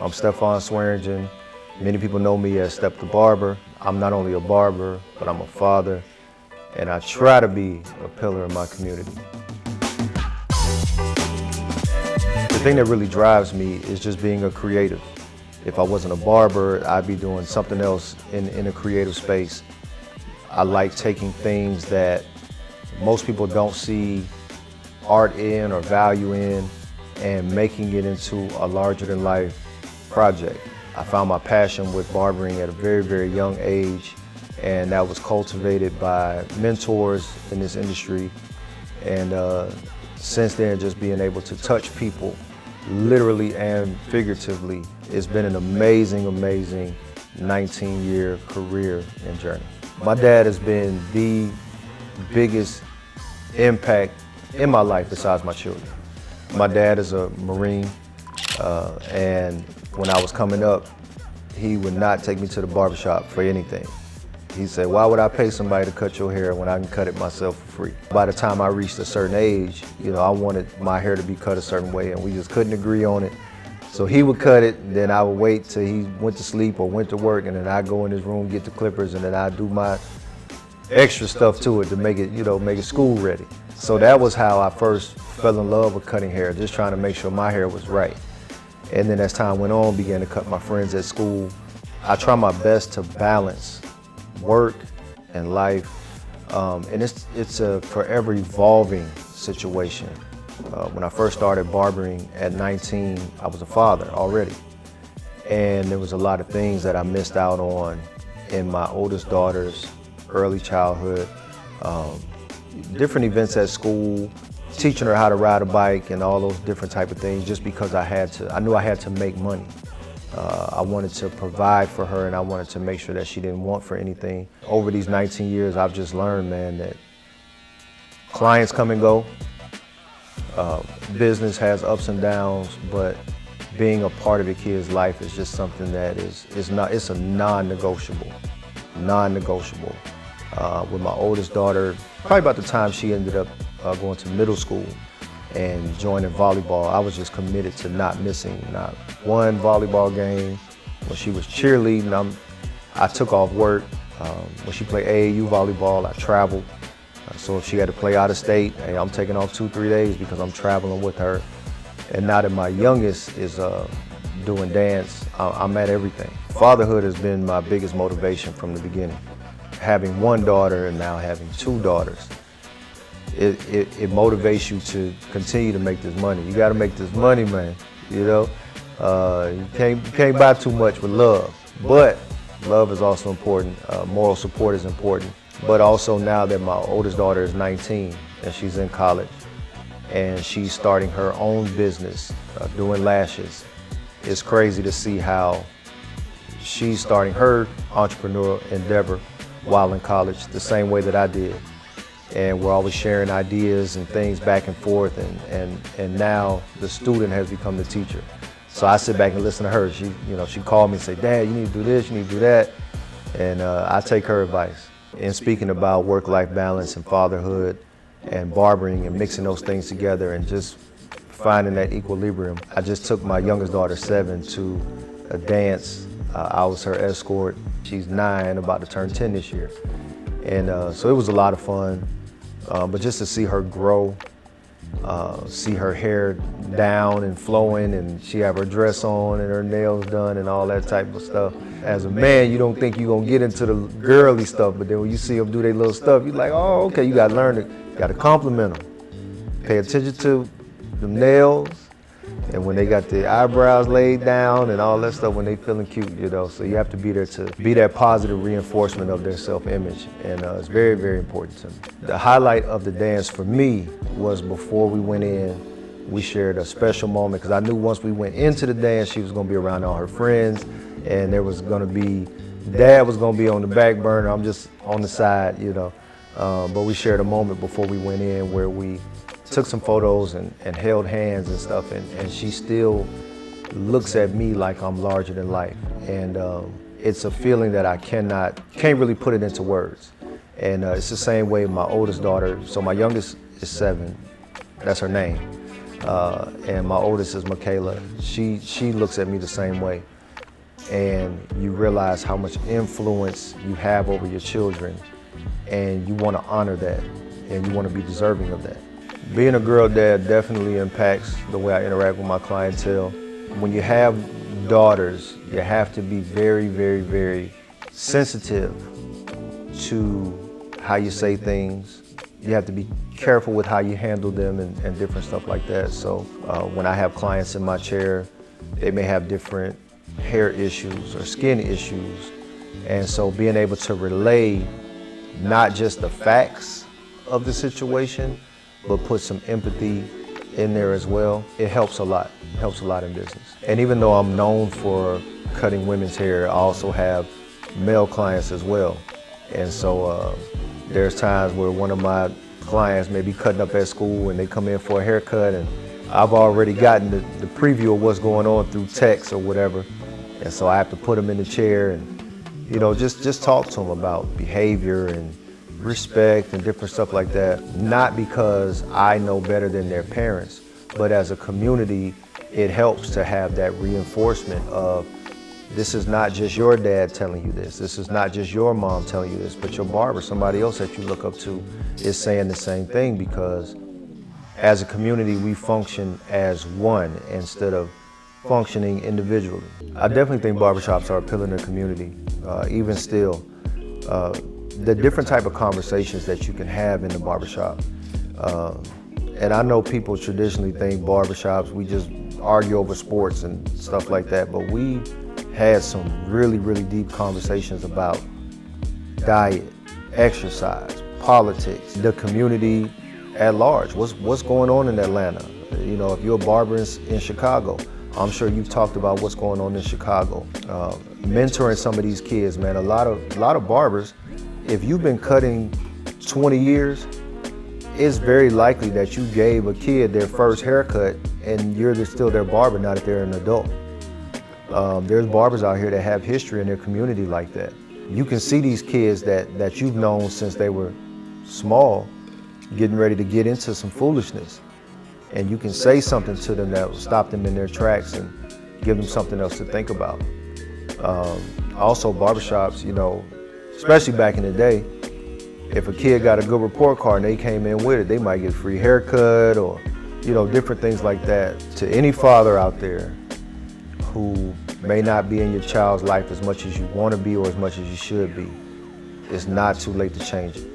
I'm Stephon Swearingen. Many people know me as Step the Barber. I'm not only a barber, but I'm a father, and I try to be a pillar in my community. The thing that really drives me is just being a creative. If I wasn't a barber, I'd be doing something else in a creative space. I like taking things that most people don't see art in or value in and making it into a larger than life project. I found my passion with barbering at a very, very young age, and that was cultivated by mentors in this industry. And since then, just being able to touch people, literally and figuratively, it's been an amazing, amazing 19-year career and journey. My dad has been the biggest impact in my life besides my children. My dad is a Marine, and when I was coming up, he would not take me to the barbershop for anything. He said, why would I pay somebody to cut your hair when I can cut it myself for free? By the time I reached a certain age, I wanted my hair to be cut a certain way, and we just couldn't agree on it. So he would cut it, and then I would wait till he went to sleep or went to work, and then I'd go in his room, get the clippers, and then I'd do my extra stuff to it to make it, make it school ready. So that was how I first fell in love with cutting hair, just trying to make sure my hair was right. And then as time went on, began to cut my friends at school. I try my best to balance work and life, and it's a forever evolving situation. When I first started barbering at 19, I was a father already, and there was a lot of things that I missed out on in my oldest daughter's early childhood. Different events at school, teaching her how to ride a bike and all those different type of things, just because I knew I had to make money. I wanted to provide for her, and I wanted to make sure that she didn't want for anything. Over these 19 years, I've just learned, man, that clients come and go. Business has ups and downs, but being a part of a kid's life is just something that it's a non-negotiable. With my oldest daughter, probably about the time she ended up going to middle school and joining volleyball, I was just committed to not missing not one volleyball game. When she was cheerleading, I took off work. When she played AAU volleyball, I traveled. So if she had to play out of state, hey, I'm taking off 2-3 days because I'm traveling with her. And now that my youngest is doing dance, I'm at everything. Fatherhood has been my biggest motivation from the beginning. Having one daughter and now having two daughters, it motivates you to continue to make this money. You got to make this money, man. You can't buy too much with love, but love is also important. Moral support is important. But also now that my oldest daughter is 19 and she's in college and she's starting her own business, doing lashes, it's crazy to see how she's starting her entrepreneurial endeavor while in college the same way that I did. And we're always sharing ideas and things back and forth, and now the student has become the teacher. So I sit back and listen to her. She called me and say, Dad, you need to do this, you need to do that. And I take her advice. And speaking about work-life balance and fatherhood and barbering and mixing those things together and just finding that equilibrium, I just took my youngest daughter, 7, to a dance. I was her escort. She's 9, about to turn 10 this year. And so it was a lot of fun. But just to see her grow, see her hair down and flowing, and she have her dress on and her nails done and all that type of stuff. As a man, you don't think you're gonna get into the girly stuff, but then when you see them do their little stuff, you're like, oh, okay, you gotta learn it. You gotta compliment them. Pay attention to the nails, and when they got the eyebrows laid down and all that stuff, when they feeling cute, So you have to be there to be that positive reinforcement of their self-image, and it's very, very important to me. The highlight of the dance for me was before we went in, we shared a special moment, because I knew once we went into the dance, she was gonna be around all her friends, and there was gonna be, Dad was gonna be on the back burner, I'm just on the side, But we shared a moment before we went in where we took some photos and held hands and stuff, and she still looks at me like I'm larger than life. And it's a feeling that I can't really put it into words. And it's the same way with my oldest daughter. So my youngest is 7, that's her name. and my oldest is Michaela. She looks at me the same way. And you realize how much influence you have over your children, and you want to honor that, and you want to be deserving of that. Being a girl dad definitely impacts the way I interact with my clientele. When you have daughters, you have to be very, very, very sensitive to how you say things. You have to be careful with how you handle them and different stuff like that. So when I have clients in my chair, they may have different hair issues or skin issues. And so being able to relay not just the facts of the situation, but put some empathy in there as well, it helps a lot. It helps a lot in business. And even though I'm known for cutting women's hair, I also have male clients as well. And so there's times where one of my clients may be cutting up at school and they come in for a haircut, and I've already gotten the preview of what's going on through text or whatever. And so I have to put them in the chair and, you know, just talk to them about behavior and respect and different stuff like that. Not because I know better than their parents, but as a community, it helps to have that reinforcement of, this is not just your dad telling you this. This is not just your mom telling you this, but your barber, somebody else that you look up to, is saying the same thing, because as a community, we function as one instead of functioning individually. I definitely think barbershops are a pillar in the community. Even still, the different type of conversations that you can have in the barbershop. And I know people traditionally think barbershops, we just argue over sports and stuff like that, but we had some really, really deep conversations about diet, exercise, politics, the community at large. What's going on in Atlanta? You know, if you're a barber in Chicago, I'm sure you've talked about what's going on in Chicago. Mentoring some of these kids, man. A lot of barbers, if you've been cutting 20 years, it's very likely that you gave a kid their first haircut and you're still their barber, now that they're an adult. There's barbers out here that have history in their community like that. You can see these kids that you've known since they were small, getting ready to get into some foolishness. And you can say something to them that will stop them in their tracks and give them something else to think about. Also, barbershops, you know, especially back in the day, if a kid got a good report card and they came in with it, they might get a free haircut or, you know, different things like that. To any father out there who may not be in your child's life as much as you want to be or as much as you should be, it's not too late to change it.